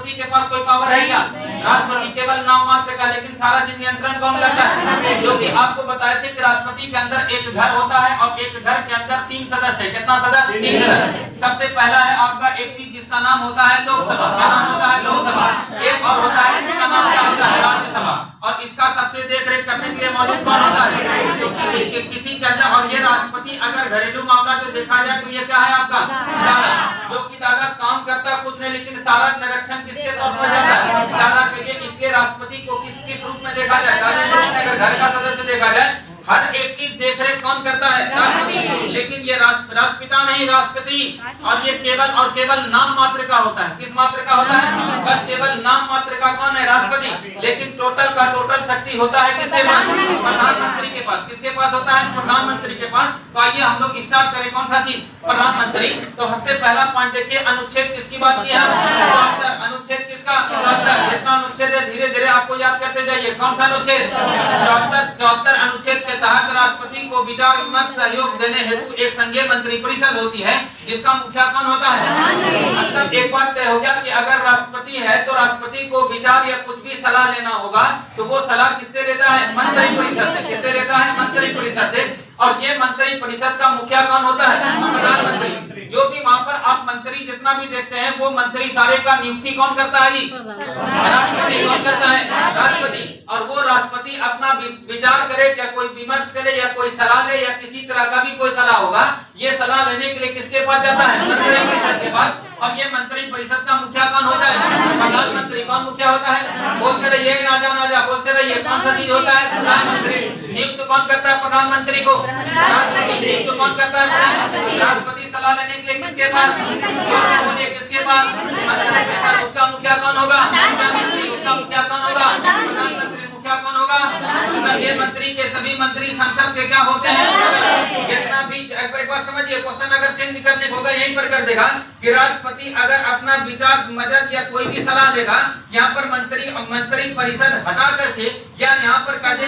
राष्ट्रपति के पास कोई पावर है क्या? राष्ट्रपति केवल नाम मात्र का, लेकिन सारा चीज नियंत्रण कौन करता है? जो कि आपको बताए थे कि राष्ट्रपति के अंदर एक घर होता है और एक घर के अंदर 3 सदस्य है। कितना सदस्य? 3 सदस्य। सबसे पहला है आपका एक चीज जिसका नाम होता है लोकसभा। क्या नाम होता है? लोकसभा। एक और होता है जिसका नाम क्या होता है? राज्यसभा। और इसका सबसे देख रेख करने के लिए मौजूद कौन होता है? किसी के अंदर। और ये राष्ट्रपति अगर घरेलू मामला जो देखा जाए तो ये क्या है आपका? दादा। जो कि दादा काम करता कुछ नहीं, लेकिन सारा निरीक्षण किसके तौर पर जाता है? दादा के लिए। इसलिए राष्ट्रपति को किस रूप में देखा जाए? दादा के रूप में। अगर घर का सदस्य देखा जाए, हर एक चीज देख रेख कौन करता है? राष्ट्रपति। लेकिन ये राष्ट्रपिता नहीं, राष्ट्रपति। और ये केवल नाम मात्र का होता है। किस मात्र का होता है? बस केवल नाम मात्र का कौन है? राष्ट्रपति। लेकिन टोटल का टोटल शक्ति होता है किसके पास? प्रधानमंत्री के पास। किसके पास होता है? प्रधानमंत्री के पास। तो आइए हम लोग स्टार्ट करें। कौन सा चीज? प्रधानमंत्री। तो सबसे पहला पॉइंट देखिए, अनुच्छेद किसकी बात की है? 74। अनुच्छेद किसका? 74। जितना अनुच्छेद है धीरे धीरे आपको याद करते जाइए। कौन सा अनुच्छेद? 74 अनुच्छेद के तहत राष्ट्रपति को विचार विमर्श सहयोग देने हेतु एक संघीय मंत्रिपरिषद होती है, जिसका मुखिया कौन होता है? मतलब एक बात तय हो गया कि अगर राष्ट्रपति है तो राष्ट्रपति को विचार या कुछ भी सलाह लेना होगा तो वो सलाह किससे लेता है? मंत्रिपरिषद से। किससे लेता है? मंत्रिपरिषद से। और ये मंत्रिपरिषद का मुखिया कौन होता है? प्रधानमंत्री। जो भी वहां पर आप मंत्री जितना भी देखते हैं वो मंत्री सारे का नियुक्ति कौन करता है? जी राष्ट्रपति। कौन करता है? राष्ट्रपति। और वो राष्ट्रपति अपना विचार करे या कोई विमर्श करे या कोई सलाह ले या किसी तरह का भी कोई सलाह होगा, ये सलाह लेने के लिए किसके पास जाता है? मंत्रिपरिषद के पास। और ये मंत्रिपरिषद का मुखिया कौन होता है? प्रधानमंत्री। कौन मुखिया होता है? बोलते रहिए, ना जा बोलते रहिए। कौन सा चीज होता है? प्रधानमंत्री। नियुक्त कौन करता है प्रधानमंत्री को? राष्ट्रपति। नियुक्त कौन करता है? राष्ट्रपति। सलाह लेने के लिए किसके पास? बोलिए किसके पास? मंत्रिपरिषद। उसका मुखिया कौन होगा? प्रधानमंत्री। उसका मुखिया कौन होगा? प्रधानमंत्री। मुखिया कौन होगा? ये मंत्री के सभी मंत्री संसद के क्या होते हैं? जितना भी एक बार समझिए, क्वेश्चन अगर चेंज करने होगा यहीं पर कर देगा कि राष्ट्रपति अगर अपना विचार मदद या कोई भी सलाह देगा, यहाँ पर मंत्री परिषद हटा करके या यहाँ पर सभी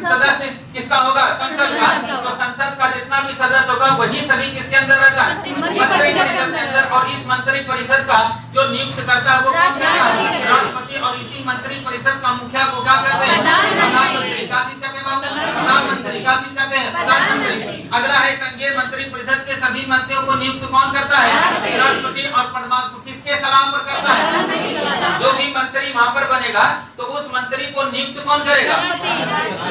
सदस्य किसका होगा? संसद का। तो संसद का जितना भी सदस्य होगा वही सभी किसके अंदर रहता है? मंत्री परिषद के अंदर। और इस मंत्री परिषद का जो नियुक्त करता है वो कौन करता है? राष्ट्रपति। और इसी मंत्री परिषद का मुखिया को क्या कहते हैं? प्रधानमंत्री। क्या चीज कहते हैं? प्रधानमंत्री। क्या चीज कहते हैं? प्रधानमंत्री। अगला है संघीय मंत्रिपरिषद के सभी मंत्रियों को नियुक्त कौन करता है? राष्ट्रपति। और किसके सलाह पर करता है? जो भी मंत्री वहां पर बनेगा तो उस मंत्री को नियुक्त कौन करेगा?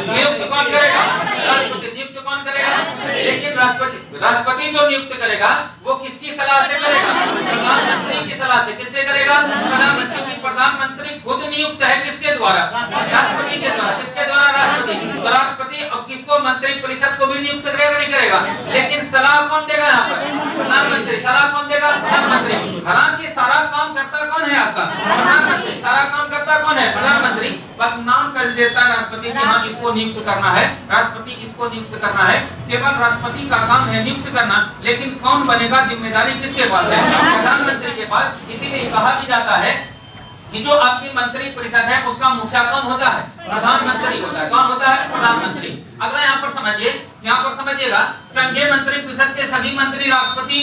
नियुक्त कौन करेगा? राष्ट्रपति। नियुक्त कौन करेगा? लेकिन राष्ट्रपति जो नियुक्त करेगा वो किसकी सलाह से करेगा? प्रधानमंत्री की सलाह से। किससे करेगा? प्रधानमंत्री। प्रधानमंत्री खुद नियुक्त है किसके द्वारा? राष्ट्रपति के द्वारा। किसके द्वारा? राष्ट्रपति। तो राष्ट्रपति और किसको? मंत्रिपरिषद को भी नियुक्त करेगा? नहीं करेगा। लेकिन सलाह कौन देगा यहाँ पर? प्रधानमंत्री। सलाह कौन देगा? प्रधानमंत्री। हालांकि सारा काम करता कौन है आपका? प्रधानमंत्री। सारा काम करता कौन है? प्रधानमंत्री। बस नाम कर देता है राष्ट्रपति कि हाँ इसको नियुक्त करना है, राष्ट्रपति इसको नियुक्त करना है। केवल राष्ट्रपति का काम है नियुक्त करना, लेकिन कौन बनेगा जिम्मेदारी किसके पास है? प्रधानमंत्री के पास। इसीलिए कहा भी जाता है कि जो आपकी मंत्री परिषद है उसका मुखिया कौन होता है? प्रधानमंत्री होता है। कौन होता है? प्रधानमंत्री। अगला यहाँ पर समझिए, यहाँ पर समझिएगा, संघीय मंत्रिपरिषद के सभी मंत्री राष्ट्रपति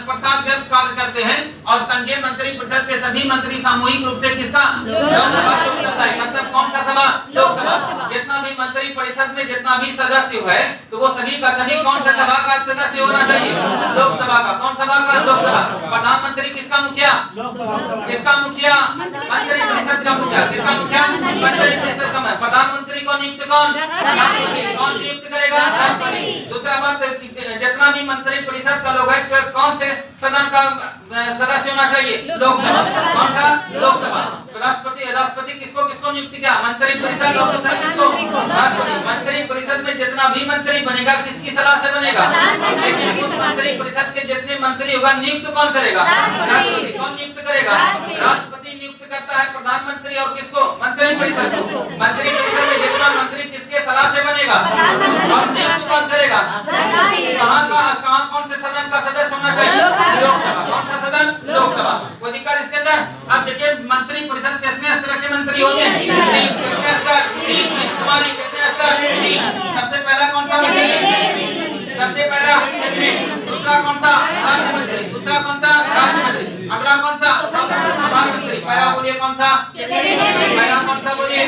प्रसाद व्यक्त कार्य करते हैं और संघीय मंत्रिपरिषद के सभी मंत्री सामूहिक रूप से किसका? लोकसभा को करता है। मतलब कौन सा सभा? लोकसभा। जितना भी मंत्रिपरिषद में जितना भी सदस्य है तो वो सभी का सभी कौन सा सभा का सदस्य होना चाहिए? लोकसभा का। कौन सभा का? लोकसभा। प्रधानमंत्री किसका मुखिया? किसका मुखिया? मंत्रिपरिषद का मुखिया। किसका मुखिया? मंत्रिपरिषद का। प्रधानमंत्री को नियुक्त कौन? कौन नियुक्त करेगा? राष्ट्रपति। दूसरा बात, जितना भी मंत्रिपरिषद का लोग है कौन से सदन का सदस्य होना चाहिए? लोकसभा। कौन सा? लोकसभा। राष्ट्रपति किसको नियुक्त किया? मंत्रिपरिषद। और दूसरा किसको? राष्ट्रपति। मंत्रिपरिषद में जितना भी मंत्री बनेगा किसकी सलाह से बनेगा? लेकिन उस मंत्रिपरिषद के जितने मंत्री होगा नियुक्त कौन करेगा? राष्ट्रपति। कौन नियुक्त करेगा? राष्ट्रपति नियुक्त करता है प्रधानमंत्री और किसको? मंत्रिपरिषद को। मंत्रिपरिषद में जितना मंत्री किसके सलाह से बनेगा? और नियुक्त कौन करेगा? कहाँ कौन से सदन का सदस्य होना चाहिए? लोकसभा। कौन सा सदन? लोकसभा। कोई दिक्कत इसके अंदर? अब देखिए मंत्रिपरिषद कितने स्तर के मंत्री होंगे? कितने स्तर? 3। तुम्हारी कितने स्तर? 3। सबसे पहला कौन सा मंत्री? सबसे पहला मंत्री। दूसरा कौन सा? राज्य मंत्री। दूसरा कौन सा? राज्य मंत्री। अगला कौन सा? प्रधानमंत्री। पहला बोलिए कौन सा? पहला कौन सा बोलिए?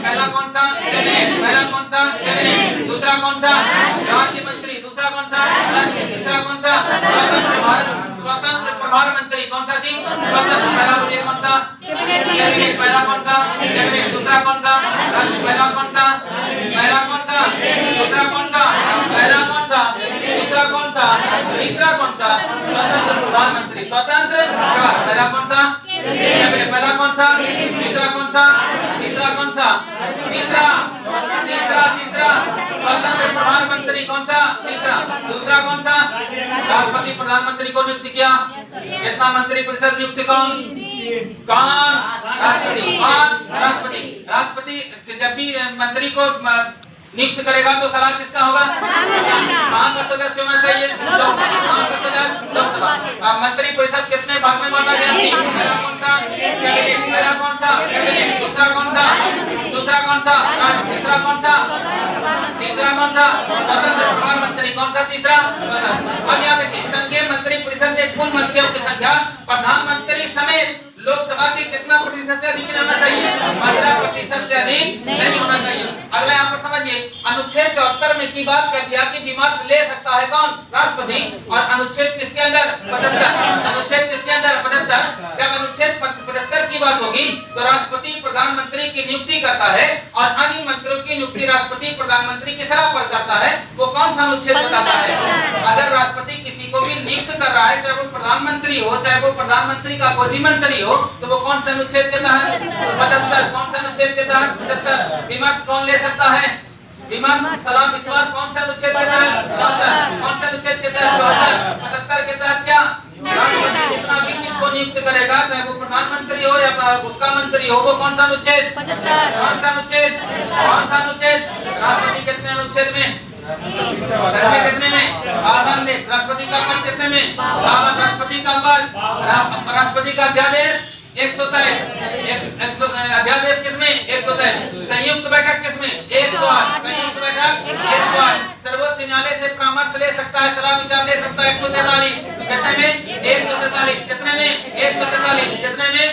पहला कौन सा? पहला कौन सा? दूसरा कौन सा? राज्य मंत्री। दूसरा कौन सा? तीसरा कौन सा? स्वतंत्र प्रधानमंत्री। कौन सा चीज? स्वतंत्र। पहला बोलिए कौन सा? कैबिनेट। पहला कौन सा? कैबिनेट। दूसरा कौन सा? पहला कौन सा? पहला कौन सा? दूसरा कौन सा? पहला कौन सा? दूसरा कौन सा? तीसरा कौन सा? स्वतंत्र प्रधानमंत्री। स्वतंत्र पहला कौन सा? कैबिनेट। पहला कौन सा? तीसरा कौन सा? तीसरा कौन सा? तीसरा तीसरा तीसरा स्वतंत्र प्रधानमंत्री। कौन सा? तीसरा। दूसरा कौन सा? राष्ट्रपति प्रधानमंत्री को नियुक्त किया। कितना मंत्री परिषद नियुक्त? कौन? राष्ट्रपति। राष्ट्रपति। राष्ट्रपति जब भी मंत्री को नियुक्त करेगा तो सलाह किसका होगा? कहाँ का सदस्य होना चाहिए? लोकसभा। मंत्री परिषद कितने भाग में बांटा गया? पहला कौन सा? कैबिनेट। पहला कौन सा? कैबिनेट। दूसरा कौन सा? दूसरा कौन सा? तीसरा कौन सा? तीसरा कौन सा? स्वतंत्र प्रधानमंत्री। कौन सा? तीसरा। अब याद रखिए, संघीय मंत्री परिषद के कुल मंत्रियों की संख्या प्रधानमंत्री समेत लोकसभा के कितना प्रतिशत से अधिक होना चाहिए? 15% से अधिक नहीं होना चाहिए। अगला यहाँ पर समझिए, अनुच्छेद 74 में की बात कर दिया कि विमर्श ले सकता है कौन? राष्ट्रपति। और अनुच्छेद किसके अंदर? 75। अनुच्छेद किसके अंदर? 75। जब अनुच्छेद 75 की बात होगी तो राष्ट्रपति प्रधानमंत्री की नियुक्ति करता है और अन्य मंत्रियों की नियुक्ति राष्ट्रपति प्रधानमंत्री की सलाह पर करता है। वो कौन सा अनुच्छेद बताता है? अगर राष्ट्रपति किसी को भी नियुक्त कर रहा है, चाहे वो प्रधानमंत्री हो, चाहे वो प्रधानमंत्री का कोई भी मंत्री हो, तो वो कौन सा अनुच्छेद के तहत? 75। कौन सा अनुच्छेद के तहत? 75। विमर्श कौन ले सकता है? विमर्श सलाह विस्वार कौन सा अनुच्छेद के तहत? 74। कौन सा अनुच्छेद के तहत? 74। 75 के तहत क्या? राष्ट्रपति जितना भी चीज को नियुक्त करेगा, चाहे वो प्रधानमंत्री हो या उसका मंत्री हो, वो कौन सा अनुच्छेद? 75। कौन सा अनुच्छेद? कौन सा अनुच्छेद? राष्ट्रपति कितने अनुच्छेद में? कितने में? 52 में। राष्ट्रपति का पद कितने में? 52। राष्ट्रपति का पद, राष्ट्रपति का अध्यादेश 123। अध्यादेश किसमें? 123। संयुक्त बैठक किसमें? 108। संयुक्त बैठक 108। सर्वोच्च न्यायालय से परामर्श ले सकता है, सलाह विचार ले सकता है 143। कितने में? 143। कितने में? 143। कितने में?